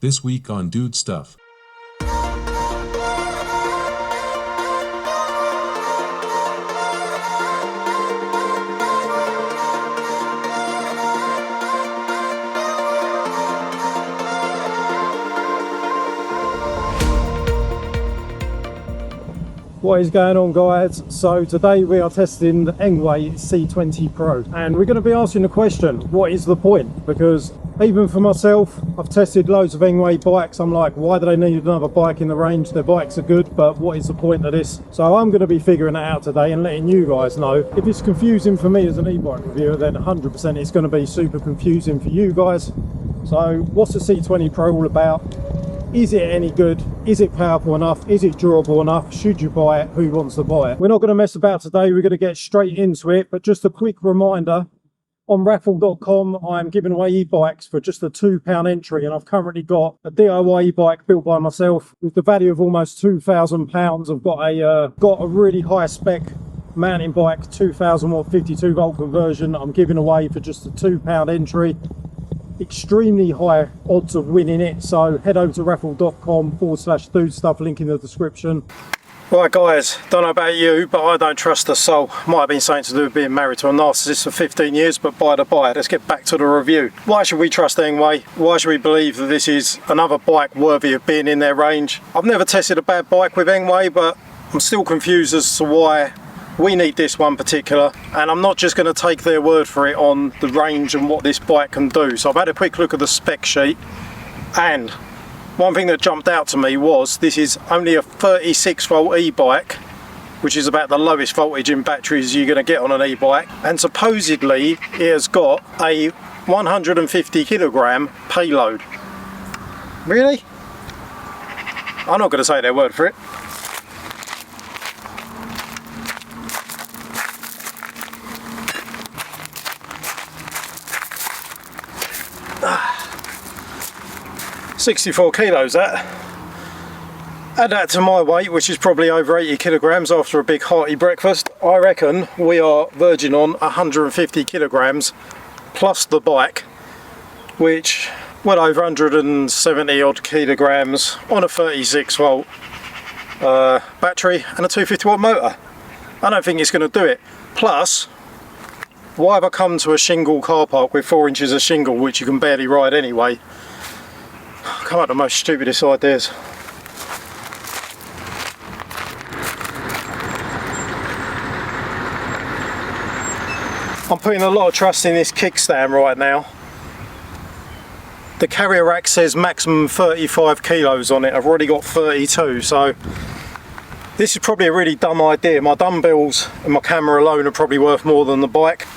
This week on Dude Stuff. What is going on, guys? So today we are testing the Engwe C20 PRO and we're going to be asking the question, what is the point? Because even for myself, I've tested loads of Engwe bikes. I'm like, why do they need another bike in the range? Their bikes are good, but what is the point of this? So I'm going to be figuring that out today and letting you guys know. If it's confusing for me as an e-bike reviewer, then 100% it's going to be super confusing for you guys. So what's the C20 PRO all about? Is it any good? Is it powerful enough? Is it durable enough? Should you buy it? Who wants to buy it? We're not going to mess about today. We're going to get straight into it. But just a quick reminder, on raffle.com, I'm giving away e-bikes for just a £2 entry. And I've currently got a DIY e-bike built by myself with the value of almost £2,000. I've got a really high spec mountain bike, 2000 watt 52 volt conversion. I'm giving away for just a £2 entry. Extremely high odds of winning it, so head over to raffle.com/dudestuff, link in the description. Right guys, don't know about you, but I don't trust a soul. Might have been something to do with being married to a narcissist for 15 years, but by the by, let's get back to the review. Why should we trust Engwe? Why should we believe that this is another bike worthy of being in their range? I've never tested a bad bike with Engwe, but I'm still confused as to why we need this one particular, and I'm not just going to take their word for it on the range and what this bike can do. So I've had a quick look at the spec sheet, and one thing that jumped out to me was this is only a 36 volt e-bike, which is about the lowest voltage in batteries you're going to get on an e-bike, and supposedly it has got a 150 kilogram payload. Really? I'm not going to say their word for it. Ah, 64 kilos that. Add that to my weight, which is probably over 80 kilograms after a big hearty breakfast. I reckon we are verging on 150 kilograms plus the bike, which well over 170 odd kilograms on a 36 volt battery and a 250 watt motor. I don't think it's going to do it. Plus, why have I come to a shingle car park with 4 inches of shingle which you can barely ride anyway? Come up with the most stupidest ideas. I'm putting a lot of trust in this kickstand right now. The carrier rack says maximum 35 kilos on it. I've already got 32, so this is probably a really dumb idea. My dumbbells and my camera alone are probably worth more than the bike.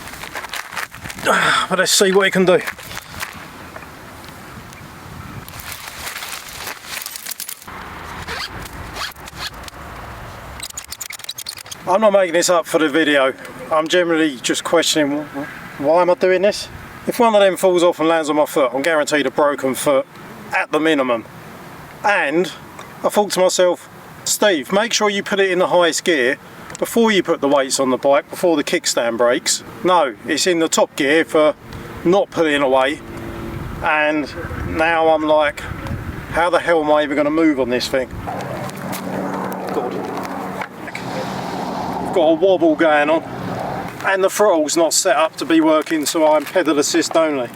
But let's see what it can do. I'm not making this up for the video. I'm generally just questioning, why am I doing this? If one of them falls off and lands on my foot, I'm guaranteed a broken foot at the minimum. And I thought to myself, Steve, make sure you put it in the highest gear before you put the weights on the bike, before the kickstand breaks. No, it's in the top gear for not putting a weight. And now I'm like, how the hell am I even going to move on this thing? God. I've got a wobble going on, and the throttle's not set up to be working, so I'm pedal assist only.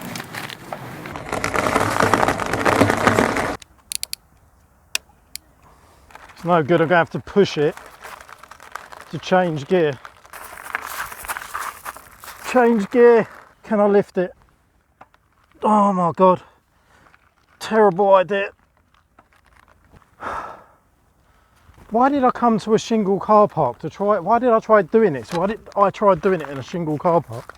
It's no good, I'm going to have to push it to change gear. Change gear. Can I lift it? Oh my god. Terrible idea. Why did I come to a shingle car park to try it? Why did I try doing this? Why did I try doing it in a shingle car park?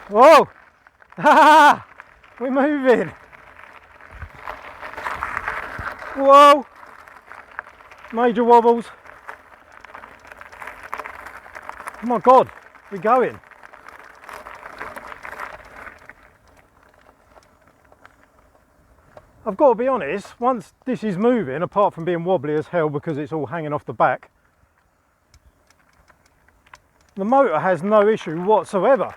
Whoa! Ha! We're moving! Whoa! Major wobbles. Oh my god, we're going. I've got to be honest, once this is moving, apart from being wobbly as hell because it's all hanging off the back, The motor has no issue whatsoever.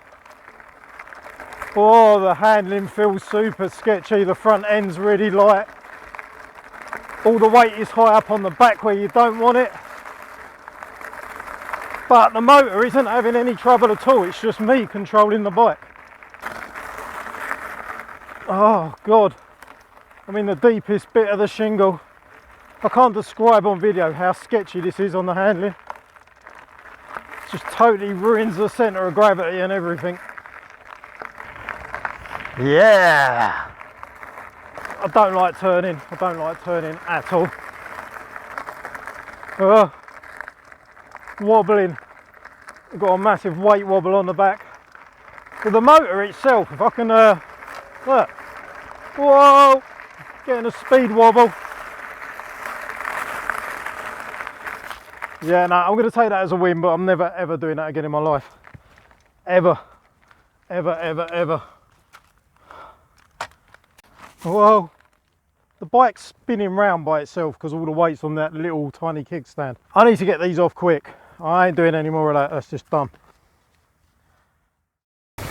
Oh, the handling feels super sketchy, the front end's really light. All the weight is high up on the back where you don't want it. But the motor isn't having any trouble at all, it's just me controlling the bike. Oh God, I'm in the deepest bit of the shingle. I can't describe on video how sketchy this is on the handling. It just totally ruins the centre of gravity and everything. Yeah! I don't like turning at all. Wobbling. I've got a massive weight wobble on the back. But the motor itself, if I can, look. Whoa! Getting a speed wobble. Yeah, no, I'm going to take that as a win, but I'm never ever doing that again in my life. Ever. Ever, ever, ever. Whoa. The bike's spinning round by itself because all the weight's on that little tiny kickstand. I need to get these off quick. I ain't doing any more of that, that's just done.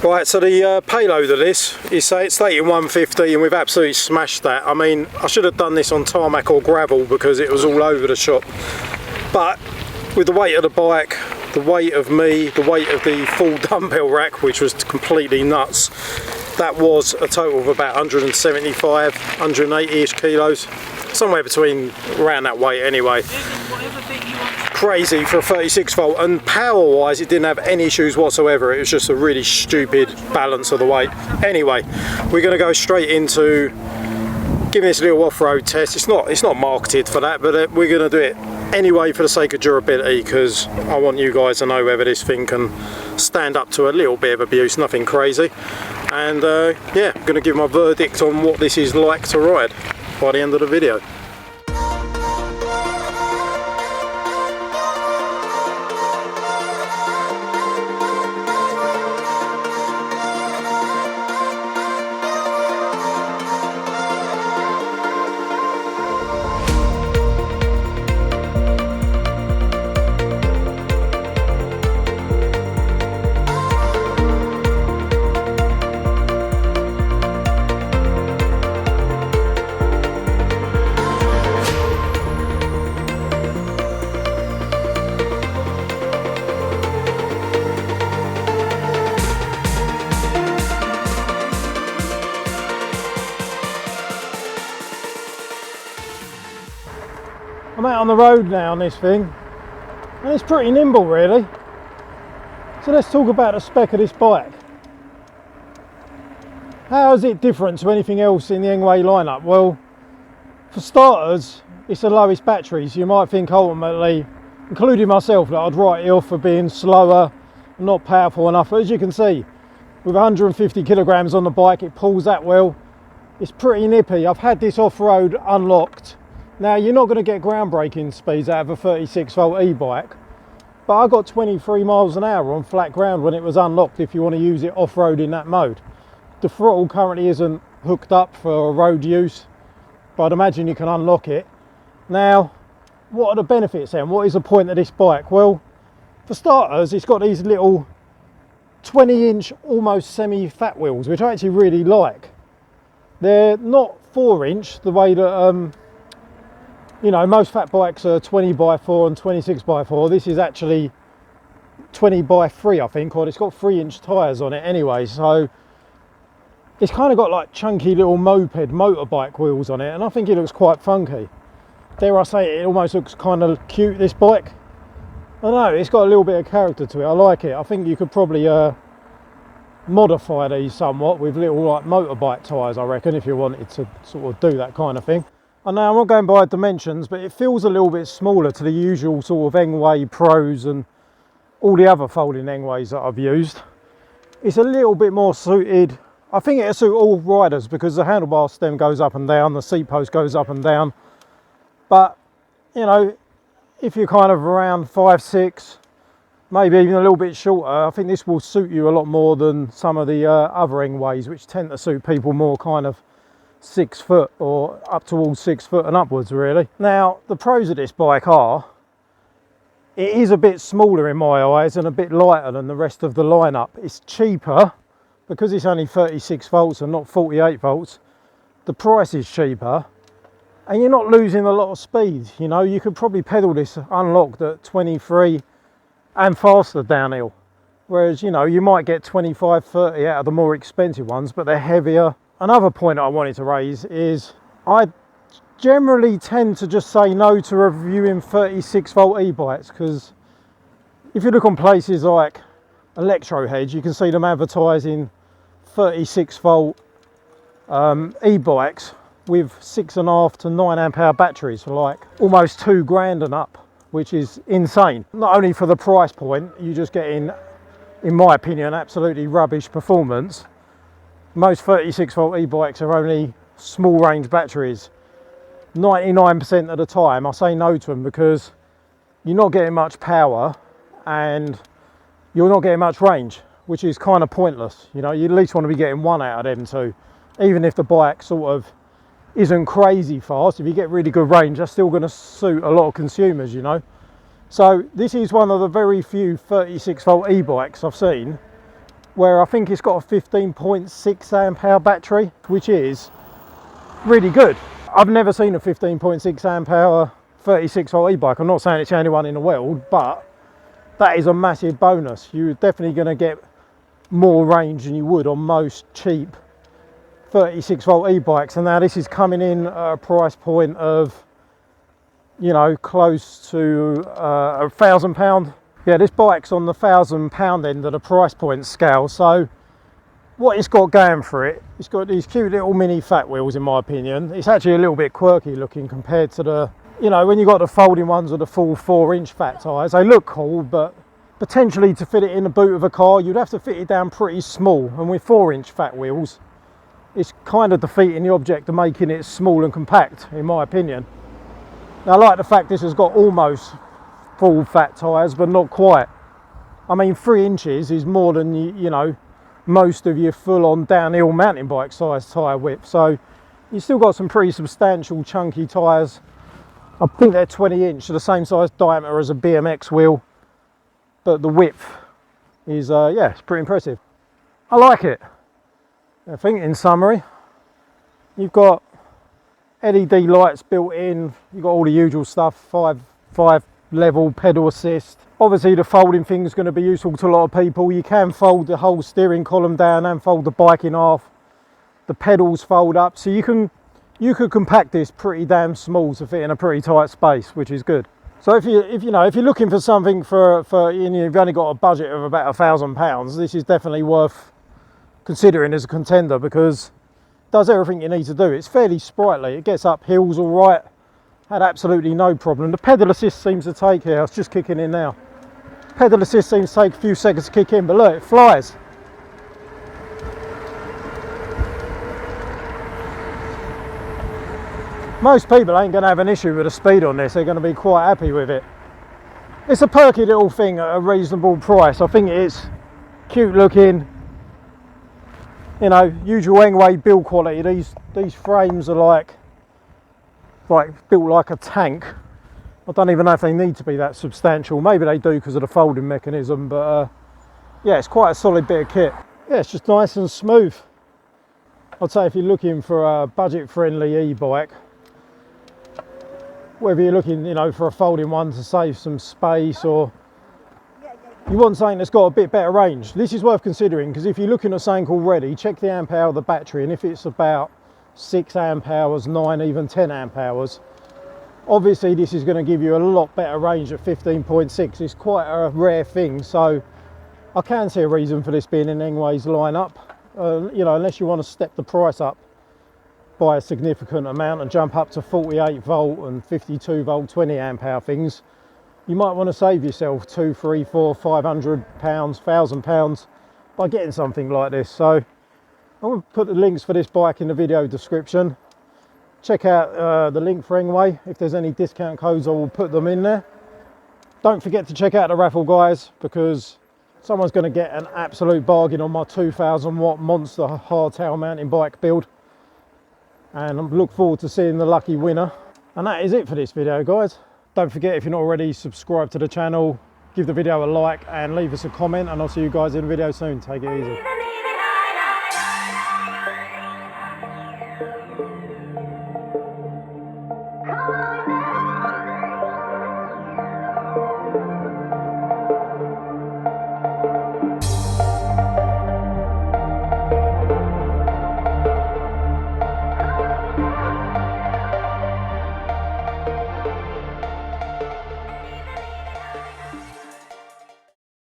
Right, so the payload of this is it's stating 150 and we've absolutely smashed that. I mean, I should have done this on tarmac or gravel because it was all over the shop. But with the weight of the bike, the weight of me, the weight of the full dumbbell rack, which was completely nuts, that was a total of about 175, 180-ish kilos. Somewhere between around that weight anyway. Crazy for a 36 volt, and power wise it didn't have any issues whatsoever. It was just a really stupid balance of the weight. Anyway, we're going to go straight into giving this a little off-road test. It's not marketed for that, but we're going to do it anyway for the sake of durability, because I want you guys to know whether this thing can stand up to a little bit of abuse, nothing crazy. And yeah, I'm going to give my verdict on what this is like to ride by the end of the video. I'm out on the road now on this thing, and it's pretty nimble really. So let's talk about the spec of this bike. How is it different to anything else in the Engwe lineup? Well, for starters, it's the lowest batteries. You might think ultimately, including myself, that I'd write it off for being slower and not powerful enough. But as you can see, with 150 kilograms on the bike, it pulls that well. It's pretty nippy. I've had this off-road unlocked. Now, you're not going to get groundbreaking speeds out of a 36 volt e-bike, but I got 23 miles an hour on flat ground when it was unlocked if you want to use it off-road in that mode. The throttle currently isn't hooked up for road use, but I'd imagine you can unlock it. Now, what are the benefits then? What is the point of this bike? Well, for starters, it's got these little 20-inch almost semi-fat wheels, which I actually really like. They're not 4-inch the way that you know, most fat bikes are 20 by 4 and 26 by 4. This is actually 20 by 3, I think, or it's got 3-inch tyres on it anyway. So it's kind of got like chunky little moped motorbike wheels on it, and I think it looks quite funky. Dare I say it almost looks kind of cute, this bike. I don't know, it's got a little bit of character to it. I like it. I think you could probably modify these somewhat with little like motorbike tyres, I reckon, if you wanted to sort of do that kind of thing. I know I'm not going by dimensions, but it feels a little bit smaller to the usual sort of Engwe Pros and all the other folding Engways that I've used. It's a little bit more suited. I think it'll suit all riders because the handlebar stem goes up and down, the seat post goes up and down. But, you know, if you're kind of around 5'6", maybe even a little bit shorter, I think this will suit you a lot more than some of the other Engways, which tend to suit people more kind of 6 foot or up towards 6 foot and upwards really. Now, the pros of this bike are It is a bit smaller in my eyes and a bit lighter than the rest of the lineup. It's cheaper because it's only 36 volts and not 48 volts. The price is cheaper and you're not losing a lot of speed. You know, you could probably pedal this unlocked at 23 and faster downhill. Whereas, you know, you might get 25, 30 out of the more expensive ones, but they're heavier. Another point I wanted to raise is I generally tend to just say no to reviewing 36 volt e-bikes, because if you look on places like Electrohead, you can see them advertising 36 volt e-bikes with 6.5 to 9 amp hour batteries for like almost £2 and up, which is insane. Not only for the price point, you're just getting, in my opinion, absolutely rubbish performance. Most 36 volt e-bikes are only small range batteries. 99% of the time I say no to them because you're not getting much power and you're not getting much range, which is kind of pointless. You know, you at least want to be getting one out of them two. Even if the bike sort of isn't crazy fast, if you get really good range, that's still going to suit a lot of consumers, you know. So this is one of the very few 36 volt e-bikes I've seen where I think it's got a 15.6 amp hour battery, which is really good. I've never seen a 15.6 amp hour 36 volt e-bike. I'm not saying it's the only one in the world, but that is a massive bonus. You're definitely going to get more range than you would on most cheap 36 volt e-bikes. And now this is coming in at a price point of, you know, close to £1,000. Yeah, this bike's on the £1,000 end of the price point scale. So what it's got going for it, it's got these cute little mini fat wheels, in my opinion. It's actually a little bit quirky looking compared to the, you know, when you got the folding ones with the full 4-inch fat tyres. They look cool, but potentially to fit it in the boot of a car, you'd have to fit it down pretty small. And with 4-inch fat wheels, it's kind of defeating the object of making it small and compact, in my opinion. Now, I like the fact this has got almost full fat tyres, but not quite. I mean, 3 inches is more than, you know, most of your full-on downhill mountain bike size tyre width. So you've still got some pretty substantial chunky tyres. I think they're 20 inch, so the same size diameter as a BMX wheel, but the width is yeah, it's pretty impressive. I like it. I think in summary, you've got LED lights built in, you've got all the usual stuff, 5 level pedal assist. Obviously the folding thing is going to be useful to a lot of people. You can fold the whole steering column down and fold the bike in half. The pedals fold up, so you could compact this pretty damn small to fit in a pretty tight space, which is good. So if you're looking for something for you've only got a budget of about £1,000, this is definitely worth considering as a contender because it does everything you need to do. It's fairly sprightly. It gets up hills all right. Had absolutely no problem. The pedal assist seems to take here. It's just kicking in now. Pedal assist seems to take a few seconds to kick in, but look, it flies. Most people ain't going to have an issue with the speed on this. They're going to be quite happy with it. It's a perky little thing at a reasonable price. I think it's cute looking. You know, usual Engwe build quality. These frames are like built like a tank. I don't even know if they need to be that substantial. Maybe they do because of the folding mechanism, but yeah, it's quite a solid bit of kit. Yeah, it's just nice and smooth. I'd say if you're looking for a budget-friendly e-bike, whether you're looking, you know, for a folding one to save some space, or you want something that's got a bit better range, this is worth considering, because if you're looking at something already, check the amp hour of the battery, and if it's about 6 amp hours, 9, even 10 amp hours, obviously this is going to give you a lot better range at 15.6. It's quite a rare thing, so I can see a reason for this being in Engwe's lineup. You know, unless you want to step the price up by a significant amount and jump up to 48 volt and 52 volt 20 amp hour things, you might want to save yourself £200, £300, £400, £500, £1,000 by getting something like this. So I'm going to put the links for this bike in the video description. Check out the link for Engwe. If there's any discount codes, I will put them in there. Don't forget to check out the raffle, guys, because someone's going to get an absolute bargain on my 2000 watt monster hardtail mountain bike build. And I look forward to seeing the lucky winner. And that is it for this video, guys. Don't forget, if you're not already, subscribe to the channel, give the video a like and leave us a comment, and I'll see you guys in the video soon. Take it easy.